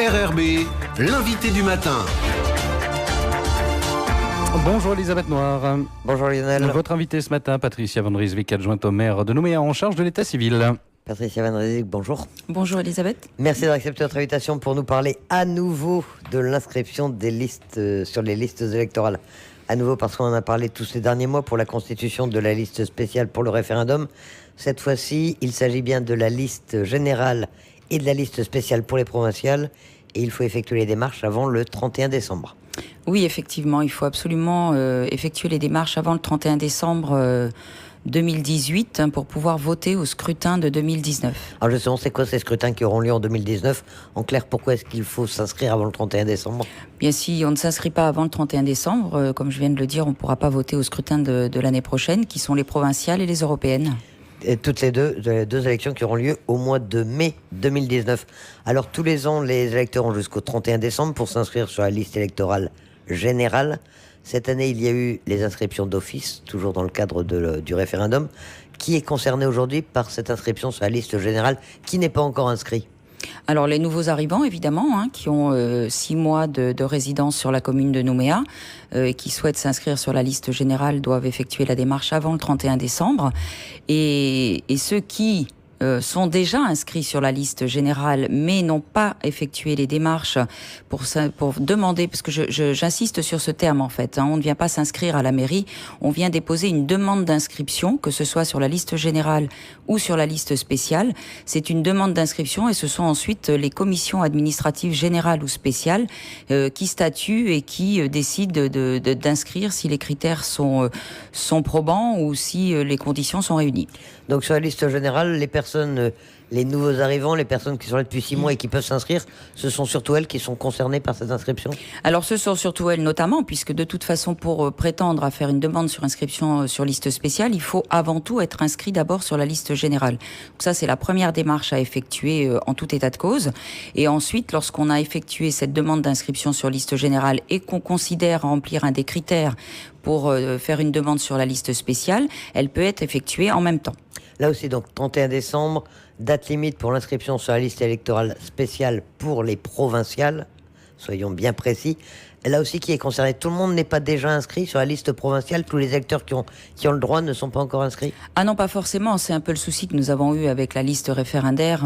RRB, l'invité du matin. Bonjour Elisabeth Noir. Bonjour Lionel. Votre invitée ce matin, Patricia Van Rijswijk, adjointe au maire de Nouméa en charge de l'état civil. Patricia Van Rijswijk, bonjour. Bonjour Elisabeth. Merci d'accepter notre invitation pour nous parler à nouveau de l'inscription des listes sur les listes électorales. À nouveau parce qu'on en a parlé tous ces derniers mois pour la constitution de la liste spéciale pour le référendum. Cette fois-ci, il s'agit bien de la liste générale et de la liste spéciale pour les provinciales. Et il faut effectuer les démarches avant le 31 décembre. Oui, effectivement, il faut absolument effectuer les démarches avant le 31 décembre 2018 pour pouvoir voter au scrutin de 2019. Alors justement, c'est quoi ces scrutins qui auront lieu en 2019 ? En clair, pourquoi est-ce qu'il faut s'inscrire avant le 31 décembre ? Bien, si on ne s'inscrit pas avant le 31 décembre, comme je viens de le dire, on ne pourra pas voter au scrutin de l'année prochaine, qui sont les provinciales et les européennes. Et toutes les deux élections qui auront lieu au mois de mai 2019. Alors tous les ans, les électeurs ont jusqu'au 31 décembre pour s'inscrire sur la liste électorale générale. Cette année, il y a eu les inscriptions d'office, toujours dans le cadre du référendum. Qui est concerné aujourd'hui par cette inscription sur la liste générale qui n'est pas encore inscrit ? Alors les nouveaux arrivants, évidemment, qui ont 6 mois de résidence sur la commune de Nouméa, et qui souhaitent s'inscrire sur la liste générale, doivent effectuer la démarche avant le 31 décembre. Et ceux qui sont déjà inscrits sur la liste générale, mais n'ont pas effectué les démarches pour demander, parce que j'insiste sur ce terme en fait, on ne vient pas s'inscrire à la mairie, on vient déposer une demande d'inscription, que ce soit sur la liste générale ou sur la liste spéciale. C'est une demande d'inscription et ce sont ensuite les commissions administratives générales ou spéciales qui statuent et qui décident d'inscrire si les critères sont probants ou si les conditions sont réunies. Donc sur la liste générale, les personnes, les nouveaux arrivants, les personnes qui sont là depuis 6 mois et qui peuvent s'inscrire, ce sont surtout elles qui sont concernées par cette inscription ? Alors ce sont surtout elles notamment, puisque de toute façon pour prétendre à faire une demande sur inscription sur liste spéciale, il faut avant tout être inscrit d'abord sur la liste générale. Donc ça c'est la première démarche à effectuer en tout état de cause. Et ensuite, lorsqu'on a effectué cette demande d'inscription sur liste générale et qu'on considère remplir un des critères pour faire une demande sur la liste spéciale, elle peut être effectuée en même temps. Là aussi, donc 31 décembre, date limite pour l'inscription sur la liste électorale spéciale pour les provinciales. Soyons bien précis. Là aussi, qui est concerné ? Tout le monde n'est pas déjà inscrit sur la liste provinciale. Tous les électeurs qui ont le droit ne sont pas encore inscrits ? Ah non, pas forcément. C'est un peu le souci que nous avons eu avec la liste référendaire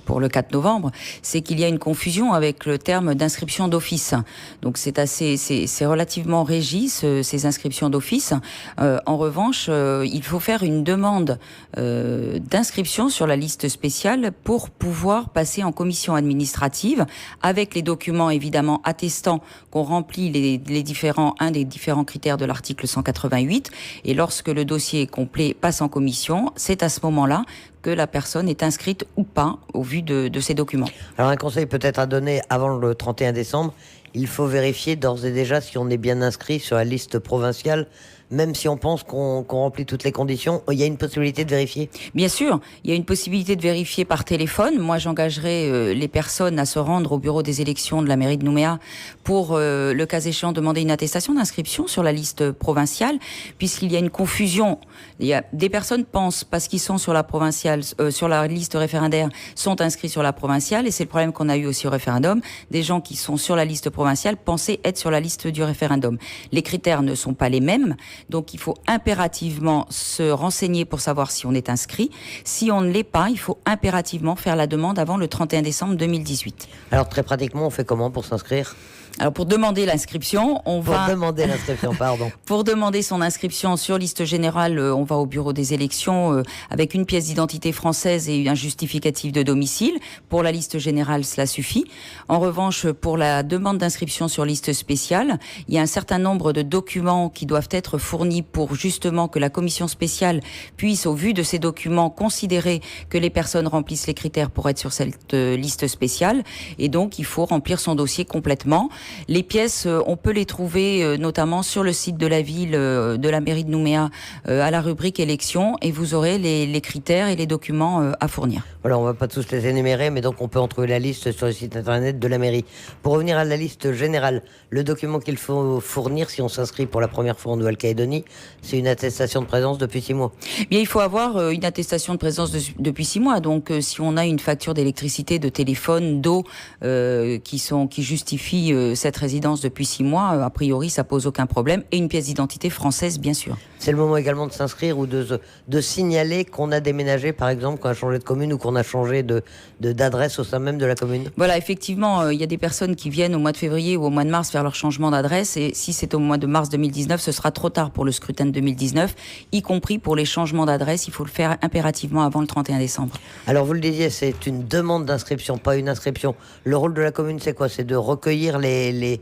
pour le 4 novembre. C'est qu'il y a une confusion avec le terme d'inscription d'office. Donc c'est relativement régi, ces inscriptions d'office. En revanche, il faut faire une demande d'inscription sur la liste spéciale pour pouvoir passer en commission administrative avec les documents évidemment attestant qu'on remplit un des différents critères de l'article 188, et lorsque le dossier est complet, passe en commission, c'est à ce moment-là que la personne est inscrite ou pas au vu de ces documents. Alors un conseil peut-être à donner avant le 31 décembre, il faut vérifier d'ores et déjà si on est bien inscrit sur la liste provinciale. Même si on pense qu'on remplit toutes les conditions, il y a une possibilité de vérifier ? Bien sûr, il y a une possibilité de vérifier par téléphone. Moi, j'engagerai les personnes à se rendre au bureau des élections de la mairie de Nouméa pour, le cas échéant, demander une attestation d'inscription sur la liste provinciale, puisqu'il y a une confusion. Des personnes pensent, parce qu'ils sont sur la provinciale, sur la liste référendaire, sont inscrits sur la provinciale, et c'est le problème qu'on a eu aussi au référendum. Des gens qui sont sur la liste provinciale pensaient être sur la liste du référendum. Les critères ne sont pas les mêmes. Donc il faut impérativement se renseigner pour savoir si on est inscrit. Si on ne l'est pas, il faut impérativement faire la demande avant le 31 décembre 2018. Alors très pratiquement, on fait comment pour s'inscrire ? Alors pour demander l'inscription, Pour demander son inscription sur liste générale, on va au bureau des élections avec une pièce d'identité française et un justificatif de domicile. Pour la liste générale, cela suffit. En revanche, pour la demande d'inscription sur liste spéciale, il y a un certain nombre de documents qui doivent être fournis pour justement que la commission spéciale puisse, au vu de ces documents, considérer que les personnes remplissent les critères pour être sur cette liste spéciale. Et donc, il faut remplir son dossier complètement. Les pièces, on peut les trouver notamment sur le site de la ville, de la mairie de Nouméa, à la rubrique élections, et vous aurez les critères et les documents à fournir. Voilà, on ne va pas tous les énumérer, mais donc on peut en trouver la liste sur le site internet de la mairie. Pour revenir à la liste générale, le document qu'il faut fournir si on s'inscrit pour la première fois en Nouvelle-Calédonie, c'est une attestation de présence depuis 6 mois. Bien, il faut avoir une attestation de présence depuis 6 mois. Donc, si on a une facture d'électricité, de téléphone, d'eau qui justifie cette résidence depuis 6 mois, a priori, ça pose aucun problème. Et une pièce d'identité française, bien sûr. C'est le moment également de s'inscrire ou de signaler qu'on a déménagé, par exemple, qu'on a changé de commune ou qu'on a changé d'adresse au sein même de la commune. Voilà, effectivement, il y a des personnes qui viennent au mois de février ou au mois de mars faire leur changement d'adresse. Et si c'est au mois de mars 2019, ce sera trop tard pour le scrutin de 2019, y compris pour les changements d'adresse. Il faut le faire impérativement avant le 31 décembre. Alors, vous le disiez, c'est une demande d'inscription, pas une inscription. Le rôle de la commune, c'est quoi? C'est de recueillir les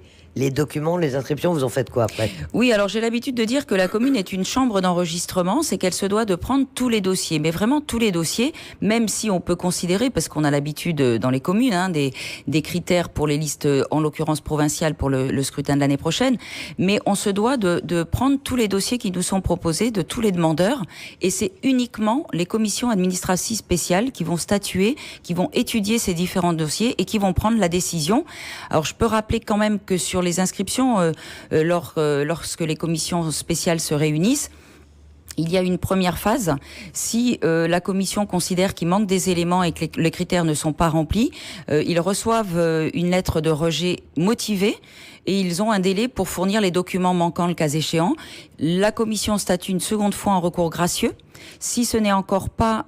documents, les inscriptions. Vous en faites quoi après? Oui, alors j'ai l'habitude de dire que la commune est une chambre d'enregistrement, c'est qu'elle se doit de prendre tous les dossiers, mais vraiment tous les dossiers, même si on peut considérer, parce qu'on a l'habitude dans les communes, des critères pour les listes, en l'occurrence provinciales, pour le scrutin de l'année prochaine, mais on se doit de prendre tous les dossiers qui nous sont proposés, de tous les demandeurs, et c'est uniquement les commissions administratives spéciales qui vont statuer, qui vont étudier ces différents dossiers et qui vont prendre la décision. Alors je peux rappeler quand même que sur les inscriptions, lorsque les commissions spéciales se réunissent, il y a une première phase. Si la commission considère qu'il manque des éléments et que les critères ne sont pas remplis, ils reçoivent une lettre de rejet motivée et ils ont un délai pour fournir les documents manquants le cas échéant. La commission statue une seconde fois en recours gracieux. Si ce n'est encore pas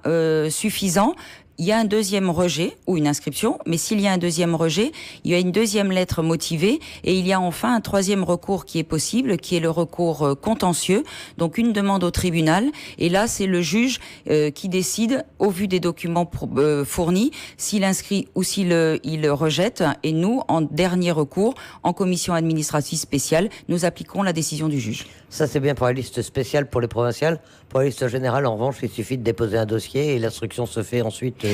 suffisant, il y a un deuxième rejet ou une inscription, mais s'il y a un deuxième rejet, il y a une deuxième lettre motivée et il y a enfin un troisième recours qui est possible, qui est le recours contentieux, donc une demande au tribunal. Et là, c'est le juge qui décide, au vu des documents fournis, s'il inscrit ou s'il il rejette. Et nous, en dernier recours, en commission administrative spéciale, nous appliquons la décision du juge. Ça, c'est bien pour la liste spéciale pour les provinciales. Pour la liste générale, en revanche, il suffit de déposer un dossier et l'instruction se fait ensuite.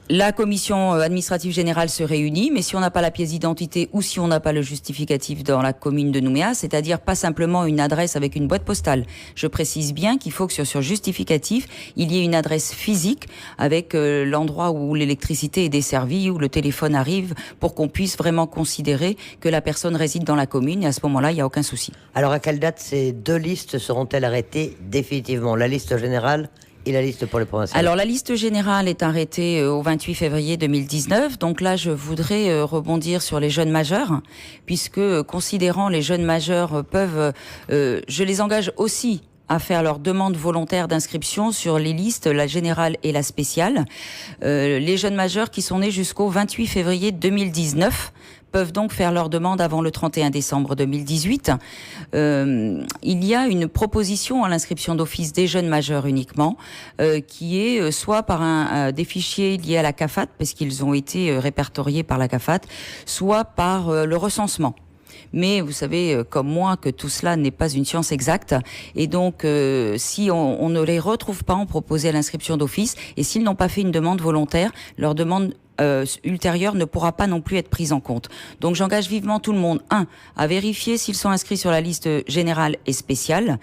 La commission administrative générale se réunit, mais si on n'a pas la pièce d'identité ou si on n'a pas le justificatif dans la commune de Nouméa, c'est-à-dire pas simplement une adresse avec une boîte postale. Je précise bien qu'il faut que sur justificatif, il y ait une adresse physique avec l'endroit où l'électricité est desservie, où le téléphone arrive, pour qu'on puisse vraiment considérer que la personne réside dans la commune, et à ce moment-là, il n'y a aucun souci. Alors, à quelle date ces deux listes seront-elles arrêtées définitivement? La liste générale et la liste pour les provinciales? Alors, la liste générale est arrêtée au 28 février 2019. Donc là, je voudrais rebondir sur les jeunes majeurs, puisque considérant les jeunes majeurs je les engage aussi à faire leur demande volontaire d'inscription sur les listes, la générale et la spéciale. Les jeunes majeurs qui sont nés jusqu'au 28 février 2019 peuvent donc faire leur demande avant le 31 décembre 2018. Il y a une proposition à l'inscription d'office des jeunes majeurs uniquement, qui est soit par des fichiers liés à la CAFAT, parce qu'ils ont été répertoriés par la CAFAT, soit par le recensement. Mais vous savez, comme moi, que tout cela n'est pas une science exacte. Et donc, si on ne les retrouve pas, on propose à l'inscription d'office. Et s'ils n'ont pas fait une demande volontaire, leur demande ultérieure ne pourra pas non plus être prise en compte. Donc j'engage vivement tout le monde, à vérifier s'ils sont inscrits sur la liste générale et spéciale.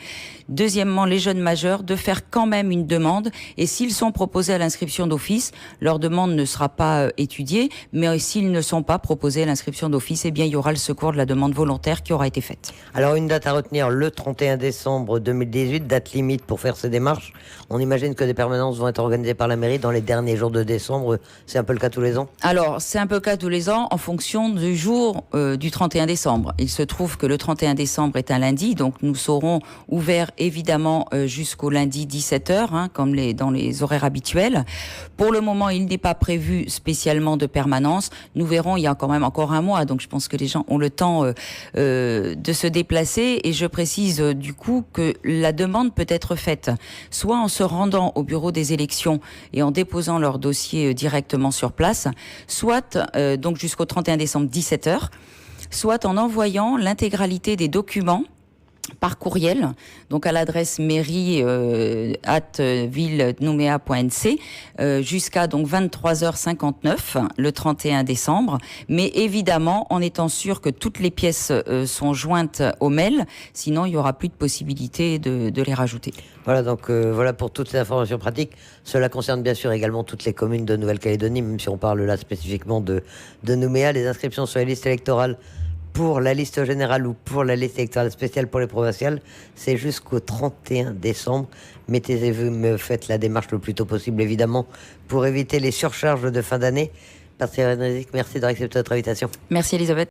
Deuxièmement, les jeunes majeurs, de faire quand même une demande, et s'ils sont proposés à l'inscription d'office, leur demande ne sera pas étudiée, mais s'ils ne sont pas proposés à l'inscription d'office, eh bien il y aura le secours de la demande volontaire qui aura été faite. Alors une date à retenir, le 31 décembre 2018, date limite pour faire ces démarches. On imagine que des permanences vont être organisées par la mairie dans les derniers jours de décembre. C'est un peu le cas tous les ans? Alors, c'est un peu le cas tous les ans en fonction du jour du 31 décembre. Il se trouve que le 31 décembre est un lundi, donc nous serons ouverts évidemment jusqu'au lundi 17h, comme dans les horaires habituels. Pour le moment, il n'est pas prévu spécialement de permanence. Nous verrons, il y a quand même encore un mois, donc je pense que les gens ont le temps de se déplacer. Et je précise du coup que la demande peut être faite soit en se rendant au bureau des élections et en déposant leur dossier directement sur place, soit donc jusqu'au 31 décembre 17h, soit en envoyant l'intégralité des documents par courriel, donc à l'adresse mairie@ville-nouméa.nc jusqu'à donc 23h59 le 31 décembre. Mais évidemment, en étant sûr que toutes les pièces sont jointes au mail, sinon il y aura plus de possibilité de les rajouter. Voilà, donc voilà pour toutes ces informations pratiques. Cela concerne bien sûr également toutes les communes de Nouvelle-Calédonie, même si on parle là spécifiquement de Nouméa. Les inscriptions sur les listes électorales pour la liste générale ou pour la liste électorale spéciale pour les provinciales, c'est jusqu'au 31 décembre. Mettez-vous, faites la démarche le plus tôt possible, évidemment, pour éviter les surcharges de fin d'année. Patricia Van Rijswijk, merci d'avoir accepté notre invitation. Merci Elisabeth.